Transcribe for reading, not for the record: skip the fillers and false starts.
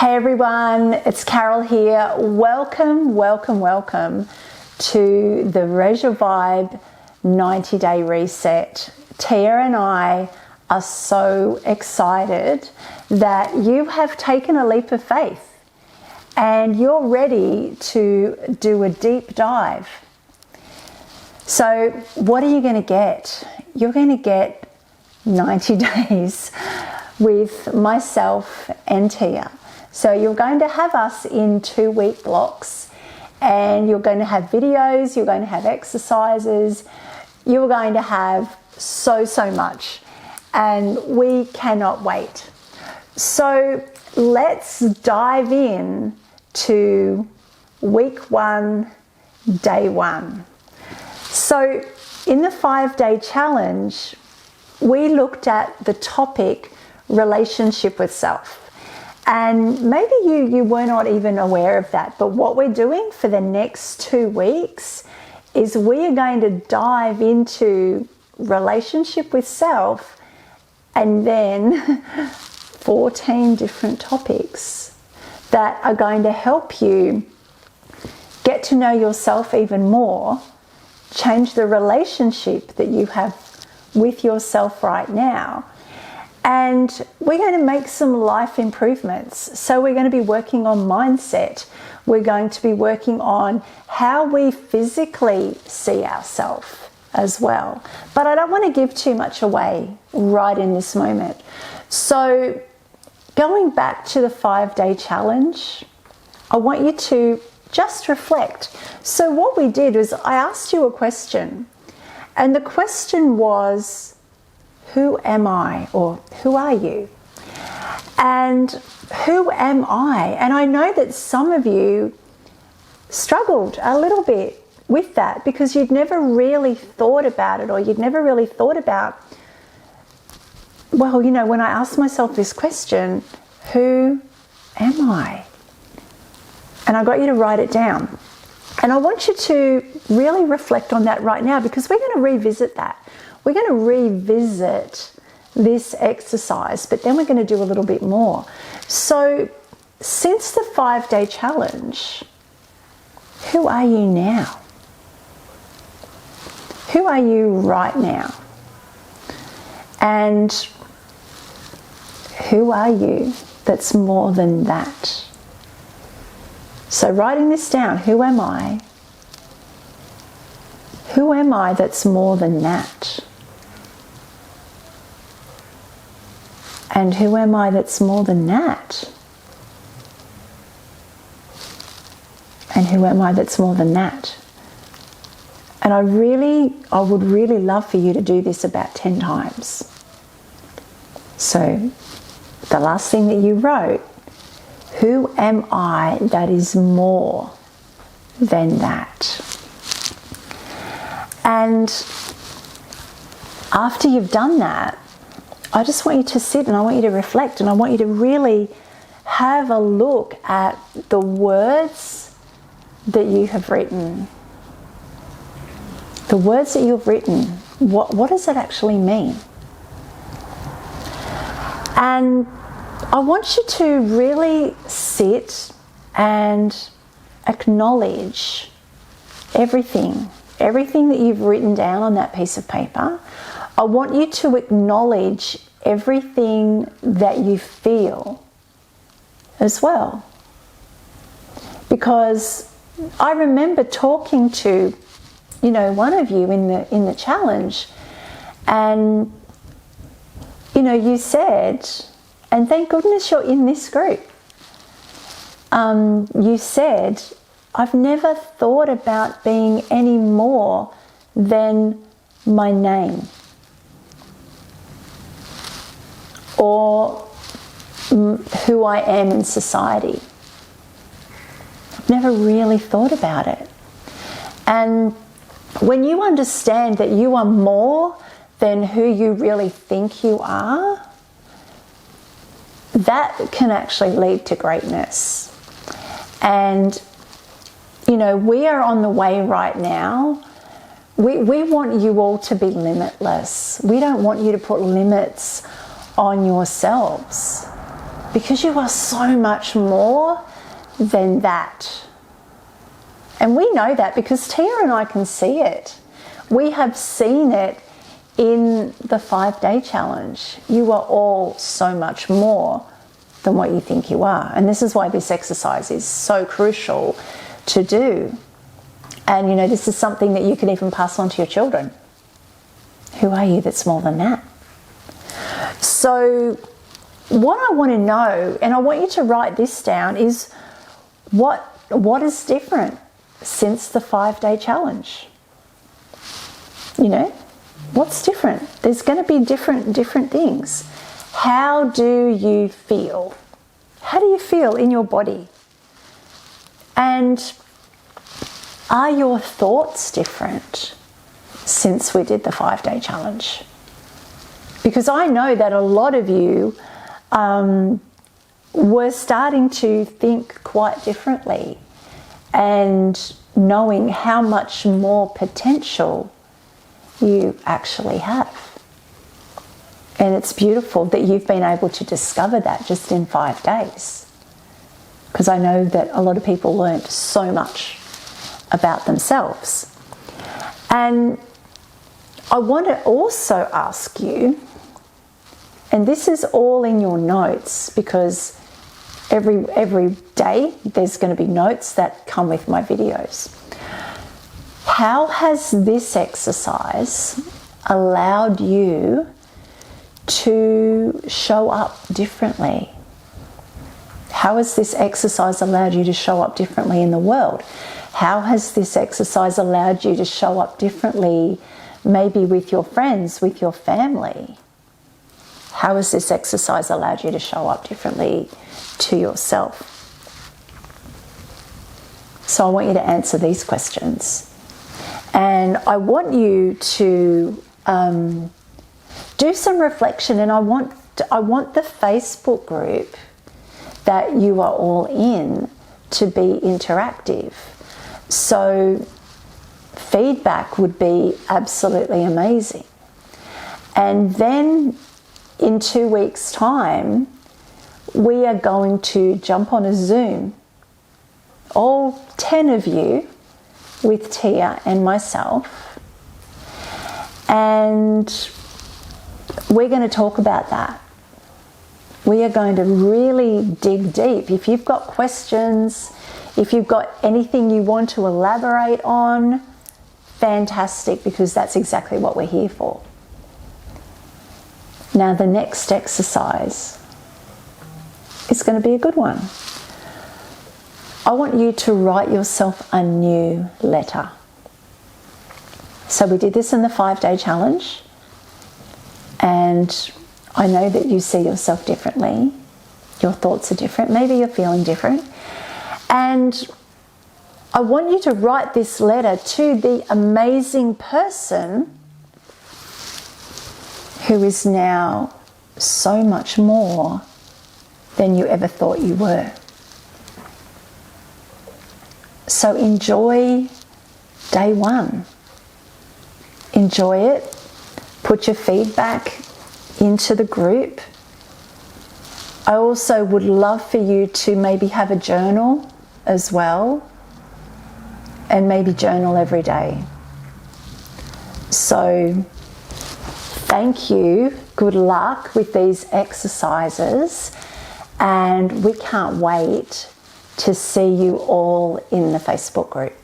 Hey everyone, it's Carol here. Welcome to the Raise Your Vibe 90-day reset. Tia and I are so excited that you have taken a leap of faith and you're ready to do a deep dive. So what are you going to get? You're going to get 90 days with myself and Tia. So you're going to have us in 2-week blocks, and you're going to have videos, you're going to have exercises, you're going to have so much, and we cannot wait. So let's dive in to week 1, day 1. So in the 5-day challenge, we looked at the topic relationship with self. And maybe you were not even aware of that, but what we're doing for the next 2 weeks is we are going to dive into relationship with self and then 14 different topics that are going to help you get to know yourself even more, change the relationship that you have with yourself right now. And we're going to make some life improvements. So we're going to be working on mindset. We're going to be working on how we physically see ourselves as well. But I don't want to give too much away right in this moment. So going back to the 5-day challenge, I want you to just reflect. So what we did was I asked you a question. And the question was, who am I, or who are you? And who am I? And I know that some of you struggled a little bit with that because you'd never really thought about it, or you'd never really thought about, well, you know, when I asked myself this question, who am I? And I got you to write it down. And I want you to really reflect on that right now, because we're going to revisit that. We're going to revisit this exercise, but then we're going to do a little bit more. So since the 5-day challenge, who are you now? Who are you right now? And who are you that's more than that? So writing this down, who am I? Who am I that's more than that? And who am I that's more than that? And who am I that's more than that? And I would really love for you to do this about 10 times. So the last thing that you wrote, who am I that is more than that? And after you've done that, I just want you to sit and I want you to reflect, and I want you to really have a look at the words that you have written. The words that you've written, what does that actually mean? And I want you to really sit and acknowledge everything that you've written down on that piece of paper. I want you to acknowledge everything that you feel as well. Because I remember talking to, one of you in the challenge, and you said, and thank goodness you're in this group. You said, I've never thought about being any more than my name, or who I am in society. I've never really thought about it. And when you understand that you are more than who you really think you are, that can actually lead to greatness. And we are on the way right now. We want you all to be limitless. We don't want you to put limits on yourselves. because you are so much more than that. And we know that because Tia and I can see it. We have seen it in the 5-day challenge. You are all so much more than what you think you are. And this is why this exercise is so crucial to do. And you know, this is something that you can even pass on to your children. Who are you that's more than that? So what I want to know, and I want you to write this down, is what is different since the 5-day challenge? You know, what's different? There's going to be different things. How do you feel? How do you feel in your body? And are your thoughts different since we did the 5-day challenge? Because I know that a lot of you were starting to think quite differently and knowing how much more potential you actually have. And it's beautiful that you've been able to discover that just in 5 days. Because I know that a lot of people learned so much about themselves. And I want to also ask you, and this is all in your notes, because every day there's going to be notes that come with my videos. How has this exercise allowed you to show up differently? How has this exercise allowed you to show up differently in the world? How has this exercise allowed you to show up differently, maybe with your friends, with your family? How has this exercise allowed you to show up differently to yourself? So I want you to answer these questions. And I want you to do some reflection, and I want the Facebook group that you are all in to be interactive. So feedback would be absolutely amazing. And then in 2 weeks' time, we are going to jump on a Zoom, all 10 of you, with Tia and myself, and we're going to talk about that. We are going to really dig deep. If you've got questions, if you've got anything you want to elaborate on, fantastic, because that's exactly what we're here for. Now the next exercise is going to be a good one. I want you to write yourself a new letter. So we did this in the 5-day challenge, and I know that you see yourself differently. Your thoughts are different. Maybe you're feeling different. And I want you to write this letter to the amazing person who is now so much more than you ever thought you were. So enjoy day 1. Enjoy it. Put your feedback into the group. I also would love for you to maybe have a journal as well, and maybe journal every day. So thank you. Good luck with these exercises, and we can't wait to see you all in the Facebook group.